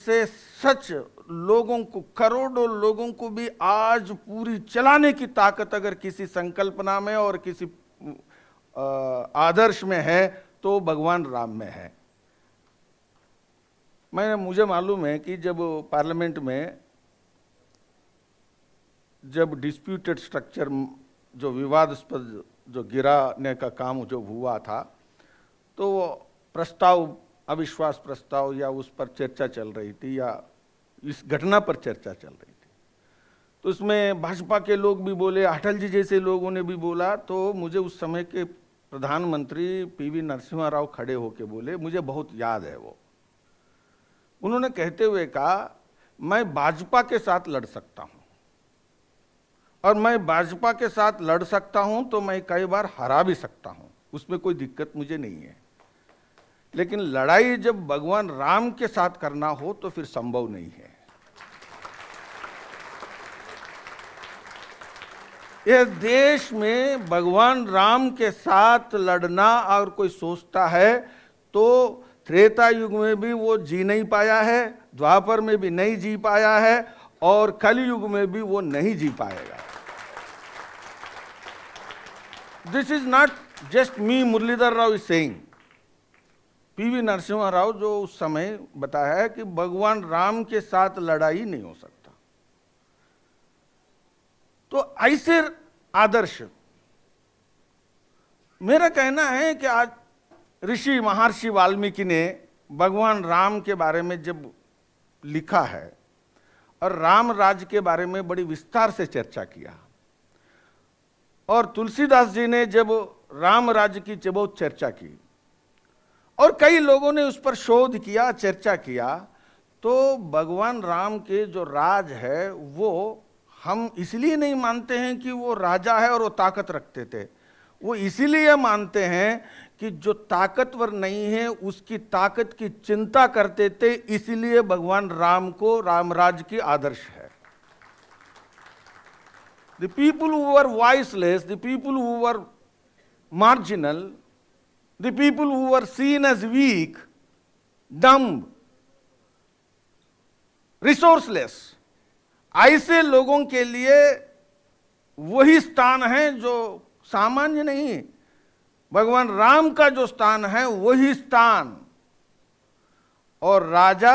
से सच लोगों को, करोड़ों लोगों को भी आज पूरी चलाने की ताकत अगर किसी संकल्पना में और किसी आदर्श में है तो भगवान राम में है। मुझे मालूम है कि जब पार्लियामेंट में जब डिस्प्यूटेड स्ट्रक्चर, जो विवादास्पद जो गिराने का काम जो हुआ था, तो प्रस्ताव, अविश्वास प्रस्ताव या उस पर चर्चा चल रही थी या इस घटना पर चर्चा चल रही थी, तो उसमें भाजपा के लोग भी बोले, अटल जी जैसे लोगों ने भी बोला। तो मुझे उस समय के प्रधानमंत्री पीवी नरसिम्हा राव खड़े होकर बोले, मुझे बहुत याद है वो, उन्होंने कहते हुए कहा, मैं भाजपा के साथ लड़ सकता हूं और मैं भाजपा के साथ लड़ सकता हूं तो मैं कई बार हरा भी सकता हूं, उसमें कोई दिक्कत मुझे नहीं है, लेकिन लड़ाई जब भगवान राम के साथ करना हो तो फिर संभव नहीं है। यह देश में भगवान राम के साथ लड़ना और कोई सोचता है तो त्रेता युग में भी वो जी नहीं पाया है, द्वापर में भी नहीं जी पाया है और कलयुग में भी वो नहीं जी पाएगा। This is not just me, Muralidhar Rao is saying. P V Narasimha Rao जो उस समय बताया है कि भगवान राम के साथ लड़ाई नहीं हो सकता। तो ऐसे आदर्श, मेरा कहना है कि आज ऋषि महर्षि वाल्मीकि ने भगवान राम के बारे में जब लिखा है और राम राज्य के बारे में बड़ी विस्तार से चर्चा किया, और तुलसीदास जी ने जब राम राज्य की बहुत चर्चा की और कई लोगों ने उस पर शोध किया, चर्चा किया, तो भगवान राम के जो राज है वो हम इसलिए नहीं मानते हैं कि वो राजा है और वो ताकत रखते थे, वो इसीलिए मानते हैं कि जो ताकतवर नहीं है उसकी ताकत की चिंता करते थे, इसलिए भगवान राम को राम राज्य की आदर्श है। The people who were voiceless, the people who were marginal, the people who were seen as weak, dumb, resourceless, ऐसे लोगों के लिए वही स्थान है जो सामान्य नहीं, भगवान राम का जो स्थान है वही स्थान। और राजा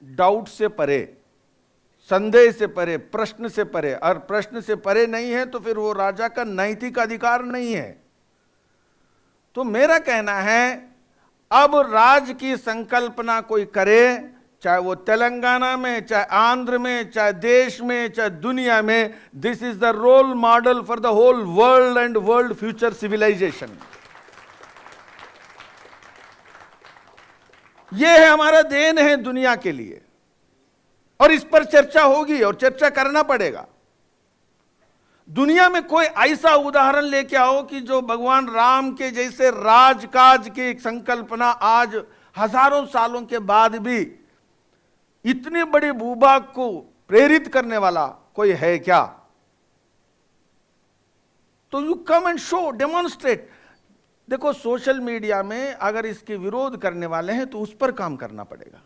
डाउट से परे, संदेह से परे, प्रश्न से परे, और प्रश्न से परे नहीं है तो फिर वो राजा का नैतिक अधिकार नहीं है। तो मेरा कहना है, अब राज की संकल्पना कोई करे, चाहे वो तेलंगाना में, चाहे आंध्र में, चाहे देश में, चाहे दुनिया में, this is the role model for the whole world and world future civilisation. यह है हमारा देन है दुनिया के लिए, और इस पर चर्चा होगी और चर्चा करना पड़ेगा। दुनिया में कोई ऐसा उदाहरण लेके आओ कि जो भगवान राम के जैसे राजकाज की एक संकल्पना आज हजारों सालों के बाद भी इतनी बड़ी भूभाग को प्रेरित करने वाला कोई है क्या? तो you come and show, demonstrate. देखो, सोशल मीडिया में अगर इसके विरोध करने वाले हैं तो उस पर काम करना पड़ेगा।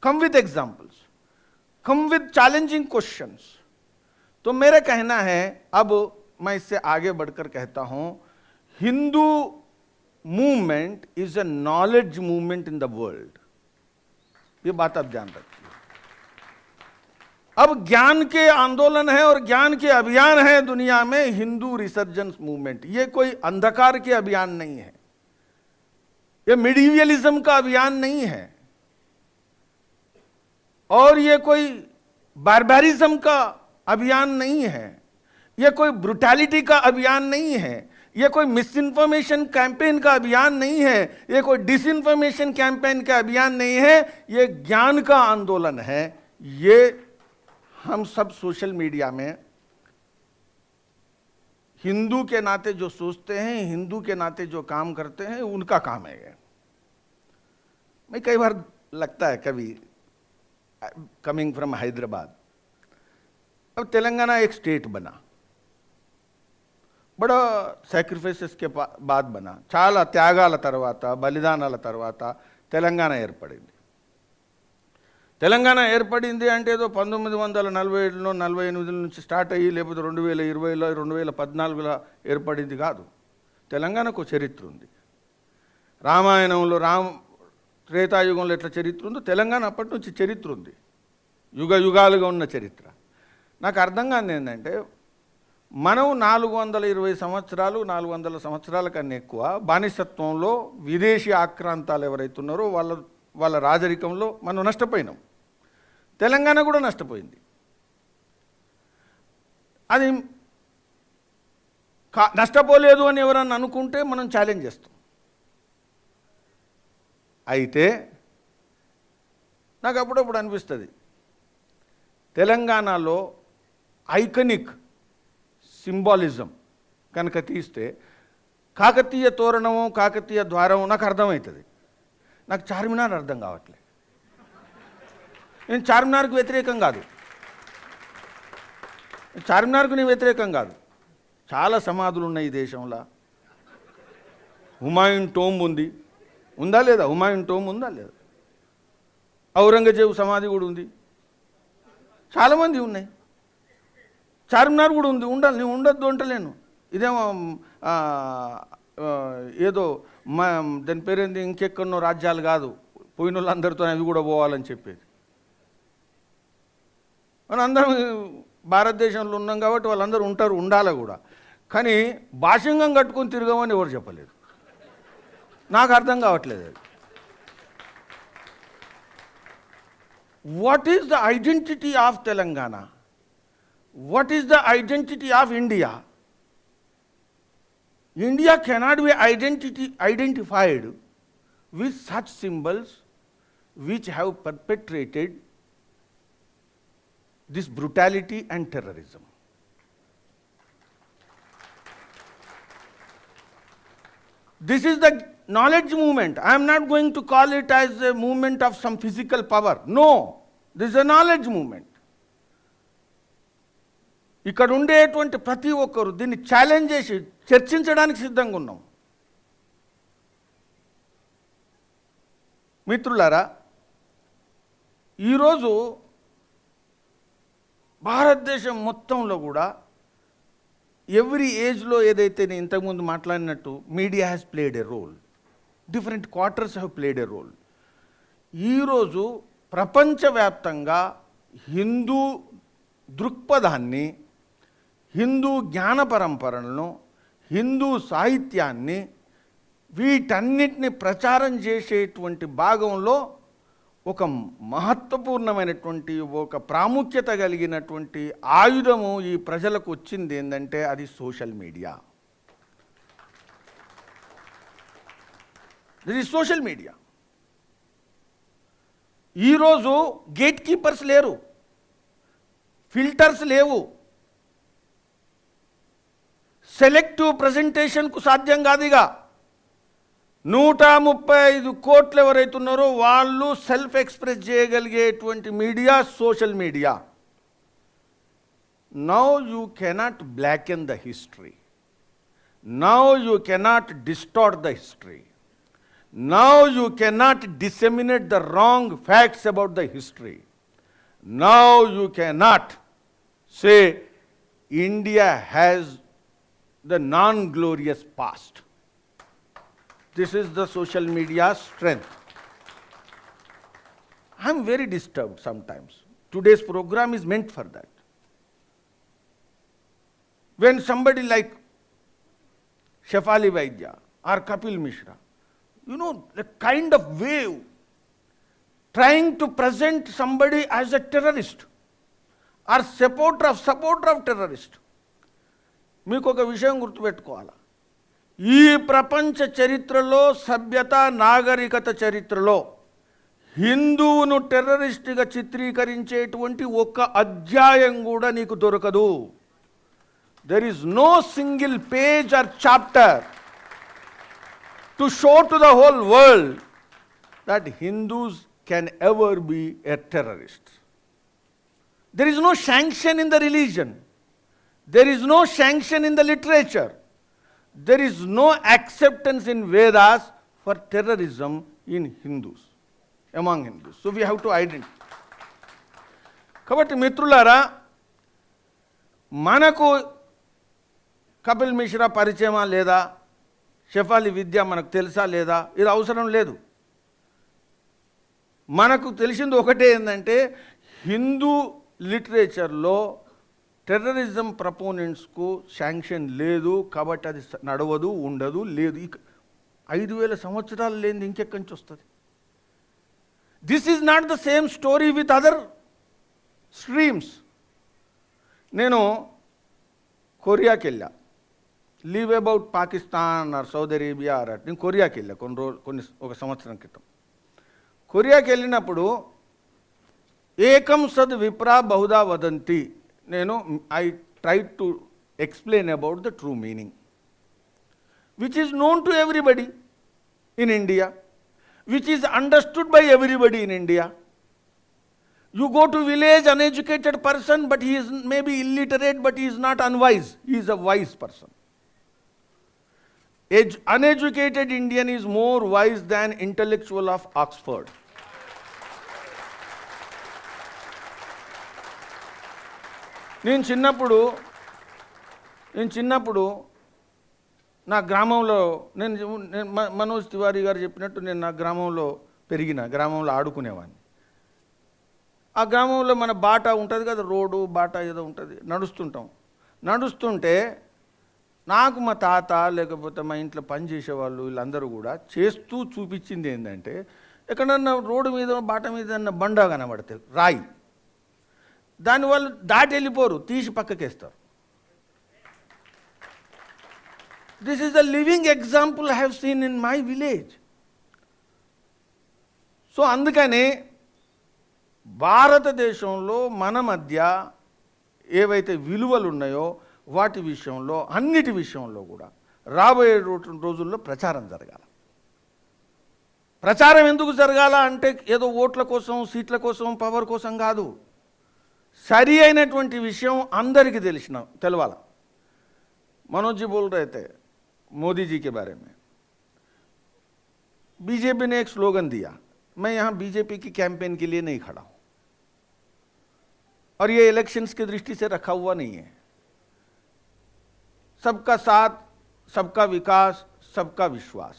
Come with examples, come with challenging questions. तो मेरा कहना है, अब मैं इससे आगे बढ़कर कहता हूं, Hindu movement is a knowledge movement in the world. ये बात आप ध्यान रखिए। अब ज्ञान के आंदोलन है और ज्ञान के अभियान है दुनिया में। हिंदू रिसर्जेंस मूवमेंट, ये कोई अंधकार के अभियान नहीं है, ये मिडिवियलिज्म का अभियान नहीं है, और ये कोई बारबारिज्म का अभियान नहीं है, ये कोई ब्रुटैलिटी का अभियान नहीं है, ये कोई मिस इन्फॉर्मेशन कैंपेन का अभियान नहीं है, ये कोई डिस इन्फॉर्मेशन कैंपेन का अभियान नहीं है, ये ज्ञान का आंदोलन है। ये हम सब सोशल मीडिया में हिंदू के नाते जो सोचते हैं, हिंदू के नाते जो काम करते हैं, उनका काम है ये। मैं कई बार लगता है, कभी कमिंग फ्रॉम हैदराबाद, अब तेलंगाना एक स्टेट बना, बड़ा सैक्रिफाइसेस के बाद बना, చాలా త్యాగాల తర్వాత, బలిదానాల తర్వాత తెలంగాణ ఏర్పడింది। తెలంగాణ ఏర్పడింది అంటే ఏదో 1947లో 48 నుంచి స్టార్ట్ అయ్యి లేకపోతే 2020లో 2014లో ఏర్పడింది కాదు. తెలంగాణకు చరిత్ర ఉంది. రామాయణంలో త్రేతాయుగంలో ఎట్లా చరిత్ర ఉందో తెలంగాణ అప్పటి నుంచి చరిత్ర ఉంది, యుగ యుగాలుగా ఉన్న చరిత్ర. నాకు అర్థం కాదు ఏంటంటే మనం 420 సంవత్సరాలు 400 సంవత్సరాల కన్నా ఎక్కువ బానిసత్వంలో విదేశీ ఆక్రాంతాలు ఎవరైతే ఉన్నారో వాళ్ళ రాజరికంలో మనం నష్టపోయినాం. తెలంగాణ కూడా నష్టపోయింది. అది నష్టపోలేదు అని ఎవరన్నా అనుకుంటే మనం ఛాలెంజ్ చేస్తాం. అయితే నాకు అప్పుడప్పుడు అనిపిస్తుంది తెలంగాణలో ఐకనిక్ సింబాలిజం కనుక తీస్తే కాకతీయ తోరణము కాకతీయ ద్వారము నాకు అర్థమవుతుంది. నాకు చార్మినార్ అర్థం కావట్లేదు. నేను చార్మినార్కు వ్యతిరేకం కాదు, చార్మినార్కు నేను వ్యతిరేకం కాదు. చాలా సమాధులు ఉన్నాయి ఈ దేశంలో. హుమాయూన్ టోంబ్ ఉంది, ఉందా లేదా? హుమాయూన్ టోంబ్ ఉందా లేదా? ఔరంగజేబు సమాధి కూడా ఉంది, చాలామంది ఉన్నాయి. చార్మినార్ కూడా ఉంది, ఉండాలి. నేను ఉండొద్దు అంటలేను. ఇదేమో ఏదో దాని పేరేంది ఇంకెక్కడో రాజ్యాలు కాదు, పోయిన వాళ్ళందరితో అవి కూడా పోవాలని చెప్పేది. మనం అందరం భారతదేశంలో ఉన్నాం కాబట్టి వాళ్ళందరూ ఉంటారు, ఉండాలి కూడా. కానీ భాషంగం కట్టుకొని తిరగమని ఎవరు చెప్పలేదు. నాకు అర్థం కావట్లేదు అది. What is the identity of Telangana? What is the identity of India? India cannot be identified with such symbols which have perpetrated this brutality and terrorism. This is the knowledge movement. I am not going to call it as a movement of some physical power. No, this is a knowledge movement. ఇక్కడ ఉండేటువంటి ప్రతి ఒక్కరు దీన్ని challenge చేసి చర్చించడానికి సిద్ధంగా ఉన్నాం. మిత్రులారా, ఈరోజు భారతదేశం మొత్తంలో కూడా ఎవ్రీ ఏజ్లో ఏదైతే నేను ఇంతకుముందు మాట్లాడినట్టు media has played a role, different quarters have played a role. ఈరోజు ప్రపంచవ్యాప్తంగా హిందూ దృక్పథాన్ని, హిందూ జ్ఞాన పరంపరలను, హిందూ సాహిత్యాన్ని, వీటన్నిటిని ప్రచారం చేసేటువంటి భాగంలో ఒక మహత్వపూర్ణమైనటువంటి ఒక ప్రాముఖ్యత కలిగినటువంటి ఆయుధము ఈ ప్రజలకు వచ్చింది ఏంటంటే అది సోషల్ మీడియా. ఇది సోషల్ మీడియా. ఈరోజు గేట్ కీపర్స్ లేరు, ఫిల్టర్స్ లేవు, సెలెక్టివ్ ప్రజెంటేషన్కు సాధ్యం కాదుగా. 135 కోట్లు ఎవరైతున్నారో వాళ్ళు సెల్ఫ్ ఎక్స్ప్రెస్ చేయగలిగేటువంటి media social media. Now you cannot blacken the history, now you cannot distort the history, now you cannot disseminate the wrong facts about the history, now you cannot say India has the non-glorious past. This is the social media's strength. I am very disturbed sometimes. Today's program is meant for that. When somebody like Shefali Vaidya or Kapil Mishra, the kind of wave trying to present somebody as a terrorist or supporter of terrorist. మీకు ఒక విషయం గుర్తుపెట్టుకోవాలి. ఈ ప్రపంచ చరిత్రలో, సభ్యత నాగరికత చరిత్రలో హిందువును టెర్రరిస్ట్గా చిత్రీకరించేటువంటి ఒక్క అధ్యాయం కూడా నీకు దొరకదు. There is no single page or chapter to show to the whole world that Hindus can ever be a terrorist. There is no sanction in the religion. There is no sanction in the literature. There is no acceptance in Vedas for terrorism in Hindus, among Hindus. So we have to identify. కాబట్టి మిత్రులారా, మనకు కపిల్ మిశ్రా పరిచయమా లేదా, షెఫాలి విద్య మనకు తెలుసా లేదా, ఇది అవసరం లేదు. మనకు తెలిసింది ఒకటే ఏంటంటే, హిందూ లిటరేచర్లో టెర్రరిజం ప్రపోనెంట్స్కు శాంక్షన్ లేదు, కాబట్టి అది నడవదు, ఉండదు, లేదు. 5,000 సంవత్సరాలు లేనిది ఇంకెక్కడి నుంచి వస్తుంది? This is not the same story with other streams. నేను కొరియాకి వెళ్ళా, leave about Pakistan or Saudi Arabia or at. నేను కొరియాకి వెళ్ళా ఒక సంవత్సరం క్రితం. కొరియాకి వెళ్ళినప్పుడు ఏకం సద్ విప్రా బహుదా వదంతి, I try to explain about the true meaning which is known to everybody in India, which is understood by everybody in India. You go to village, uneducated person, but he is maybe illiterate, but he is not unwise. He is a wise person. Uneducated Indian is more wise than intellectual of Oxford. నేను చిన్నప్పుడు నా గ్రామంలో నేను మనోజ్ తివారీ గారు చెప్పినట్టు నేను నా గ్రామంలో పెరిగిన, గ్రామంలో ఆడుకునేవాడిని. ఆ గ్రామంలో మన బాట ఉంటుంది కదా, రోడ్డు బాట ఏదో ఉంటుంది, నడుస్తుంటే నాకు మా తాత లేకపోతే మా ఇంట్లో పని చేసేవాళ్ళు వీళ్ళందరూ కూడా చేస్తూ చూపించింది ఏంటంటే, ఎక్కడన్నా రోడ్డు మీద బాట మీద బండ కనబడితే రాయి, దాని వాళ్ళు దాటి వెళ్ళిపోరు, తీసి పక్కకేస్తారు. This is a living example I have seen in my village. So అందుకని భారతదేశంలో మన మధ్య ఏవైతే విలువలు ఉన్నాయో వాటి విషయంలో, అన్నిటి విషయంలో కూడా రాబోయే రోజుల్లో ప్రచారం జరగాలి. ప్రచారం ఎందుకు జరగాల అంటే ఏదో ఓట్ల కోసం, సీట్ల కోసం, పవర్ కోసం కాదు. సరి అయినటువంటి విషయం అందరికీ తెలవాలి. मनोज जी बोल रहे थे मोदी जी के बारे में, बीजेपी ने एक स्लोगन दिया, मैं यहां बीजेपी की कैंपेन के लिए नहीं खड़ा हूं और ये इलेक्शंस की दृष्टि से रखा हुआ नहीं है. सबका साथ, सबका विकास, सबका विश्वास.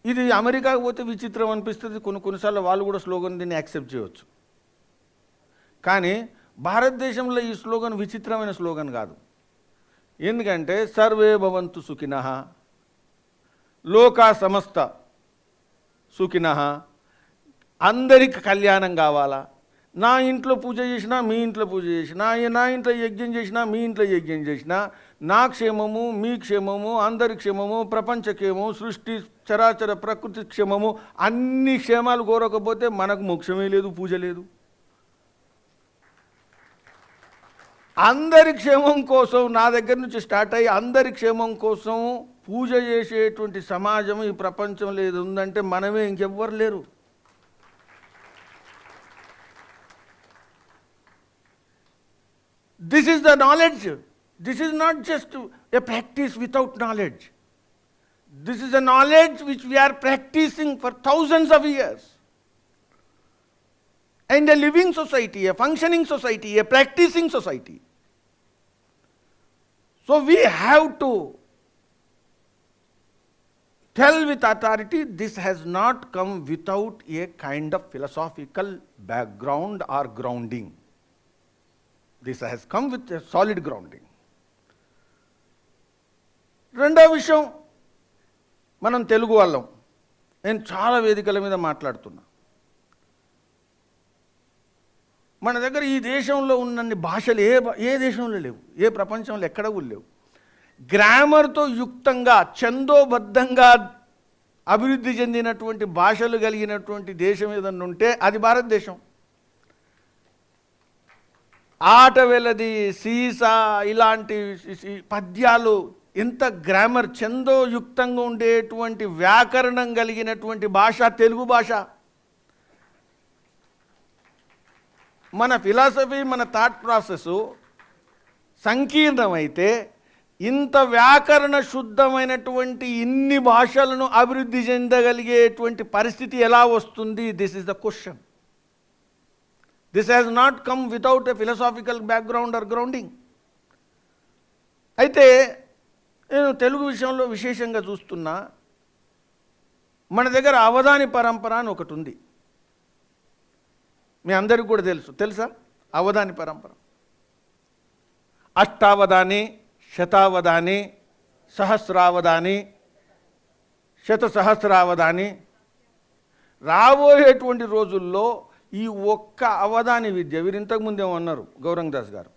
ఇది అమెరికాకు పోతే విచిత్రం అనిపిస్తుంది, కొన్నిసార్లు వాళ్ళు కూడా స్లోగన్ దీన్ని యాక్సెప్ట్ చేయవచ్చు. కానీ భారతదేశంలో ఈ స్లోగన్ విచిత్రమైన స్లోగన్ కాదు. ఎందుకంటే సర్వే భవంతు సుఖినః, లోకా సమస్త సుఖినః, అందరికి కళ్యాణం కావాలా. నా ఇంట్లో పూజ చేసినా, మీ ఇంట్లో పూజ చేసినా, నా ఇంట్లో యజ్ఞం చేసినా, మీ ఇంట్లో యజ్ఞం చేసినా, నా క్షేమము, మీ క్షేమము, అందరి క్షేమము, ప్రపంచ క్షేమము, సృష్టి చరాచర ప్రకృతి క్షేమము, అన్ని క్షేమాలు కోరకపోతే మనకు మోక్షమే లేదు, పూజ లేదు. అందరి క్షేమం కోసం నా దగ్గర నుంచి స్టార్ట్ అయ్యి అందరి క్షేమం కోసం పూజ చేసేటువంటి సమాజం ఈ ప్రపంచంలో ఏది ఉందంటే మనమే, ఇంకెవ్వరు లేరు. This is the knowledge. This is not just a practice without knowledge. This is a knowledge which we are practicing for thousands of years. And a living society, a functioning society, a practicing society. So we have to tell with authority, this has not come without a kind of philosophical background or grounding. This has come with a solid grounding. రెండో విషయం, మనం తెలుగు వాళ్ళం, నేను చాలా వేదికల మీద మాట్లాడుతున్నా, మన దగ్గర ఈ దేశంలో ఉన్నన్ని భాషలు ఏ దేశంలో లేవు, ఏ ప్రపంచంలో ఎక్కడ కూడా లేవు. గ్రామర్తో యుక్తంగా, ఛందోబద్ధంగా అభివృద్ధి చెందినటువంటి భాషలు కలిగినటువంటి దేశం ఏదన్నా ఉంటే అది భారతదేశం. ఆట వెలది, సీసా ఇలాంటి పద్యాలు ఎంత గ్రామర్, ఛందోయుక్తంగా ఉండేటువంటి వ్యాకరణం కలిగినటువంటి భాష తెలుగు భాష. మన ఫిలాసఫీ, మన థాట్ ప్రాసెస్ సంకీర్ణమైతే ఇంత వ్యాకరణ శుద్ధమైనటువంటి ఇన్ని భాషలను అభివృద్ధి చెందగలిగేటువంటి పరిస్థితి ఎలా వస్తుంది? This is the question. This has not come without a philosophical background or grounding. అయితే నేను తెలుగు విషయంలో విశేషంగా చూస్తున్నా, మన దగ్గర అవధాని పరంపర అని ఒకటి ఉంది. మీ అందరికీ కూడా తెలుసా అవధాని పరంపర? అష్టావధాని, శతావధాని, సహస్రావధాని, శతసహస్రావధాని. రాబోయేటువంటి రోజుల్లో ఈ ఒక్క అవధాని విద్య, వీరు ఇంతకుముందు ఏమన్నారు గౌరంగ్ దాస్ గారు,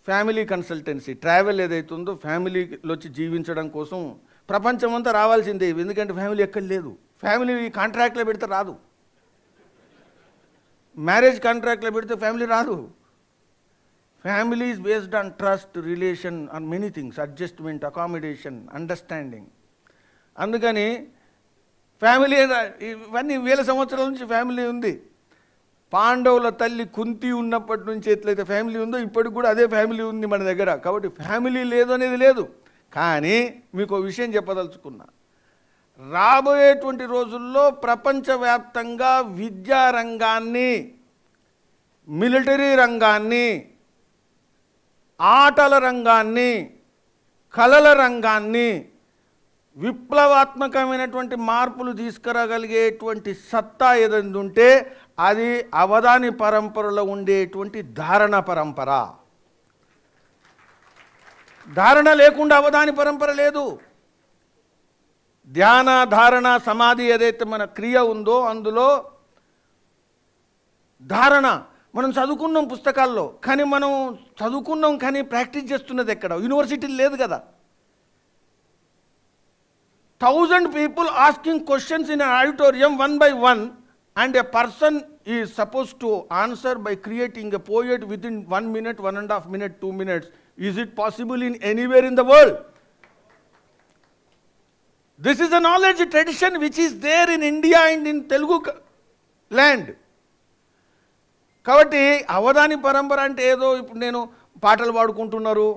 ఫ్యామిలీ కన్సల్టెన్సీ, ట్రావెల్ ఏదైతుందో ఫ్యామిలీలో వచ్చి జీవించడం కోసం ప్రపంచమంతా రావాల్సిందే. ఎందుకంటే ఫ్యామిలీ ఎక్కడ లేదు. ఫ్యామిలీ కాంట్రాక్ట్లో పెడితే రాదు, మ్యారేజ్ కాంట్రాక్ట్లో పెడితే ఫ్యామిలీ రాదు. Family is based on trust, relation, on many things, adjustment, accommodation, understanding. అందుకని ఫ్యామిలీ ఇవన్నీ వేల సంవత్సరాల నుంచి ఫ్యామిలీ ఉంది. పాండవుల తల్లి కుంతి ఉన్నప్పటి నుంచి ఎట్లయితే ఫ్యామిలీ ఉందో ఇప్పటికి కూడా అదే ఫ్యామిలీ ఉంది మన దగ్గర. కాబట్టి ఫ్యామిలీ లేదు అనేది లేదు. కానీ మీకు విషయం చెప్పదలుచుకున్నా, రాబోయేటువంటి రోజుల్లో ప్రపంచవ్యాప్తంగా విద్యారంగాన్ని, మిలిటరీ రంగాన్ని, ఆటల రంగాన్ని, కళల రంగాన్ని విప్లవాత్మకమైనటువంటి మార్పులు తీసుకురాగలిగేటువంటి సత్తా ఏదైనా ఉంటే అది అవధాని పరంపరలో ఉండేటువంటి ధారణ పరంపర. ధారణ లేకుండా అవధాని పరంపర లేదు. ధ్యాన, ధారణ, సమాధి ఏదైతే మన క్రియ ఉందో అందులో ధారణ మనం చదువుకున్నాం పుస్తకాల్లో, కానీ మనం చదువుకున్నాం కానీ ప్రాక్టీస్ చేస్తున్నది ఎక్కడ? యూనివర్సిటీలు లేదు కదా. 1000 people asking questions in an auditorium one by one, and a person is supposed to answer by creating a poet within 1 minute, 1.5 minutes, 2 minutes. Is it possible in anywhere in the world? This is a knowledge tradition which is there in India and in Telugu land. కాబట్టి అవధాని పరంపర అంటే ఏదో ఇప్పుడు నేను పాటలు పాడుకుంటున్నారు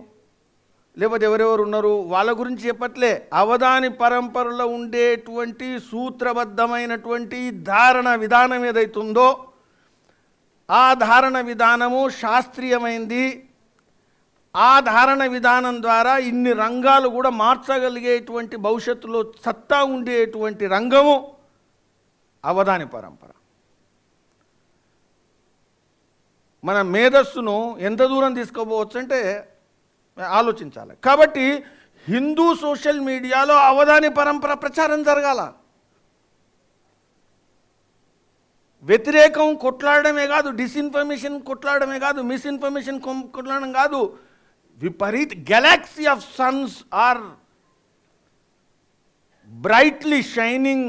లేకపోతే ఎవరెవరు ఉన్నారు వాళ్ళ గురించి చెప్పట్లే. అవధాని పరంపరలో ఉండేటువంటి సూత్రబద్ధమైనటువంటి ధారణ విధానం ఏదైతుందో ఆ ధారణ విధానము శాస్త్రీయమైంది. ఆ ధారణ విధానం ద్వారా ఇన్ని రంగాలు కూడా మార్చగలిగేటువంటి భవిష్యత్తులో సత్తా ఉండేటువంటి రంగము అవధాని పరంపర. మన మేధస్సును ఎంత దూరం తీసుకోపోవచ్చు అంటే ఆలోచించాలి. కాబట్టి హిందూ సోషల్ మీడియాలో అవధాని పరంపర ప్రచారం జరగాల. వ్యతిరేకం కొట్లాడమే కాదు, డిస్ఇన్ఫర్మేషన్ కొట్లాడమే కాదు, మిస్ఇన్ఫర్మేషన్ కొట్లాడడం కాదు. విపరీత galaxy of suns are brightly shining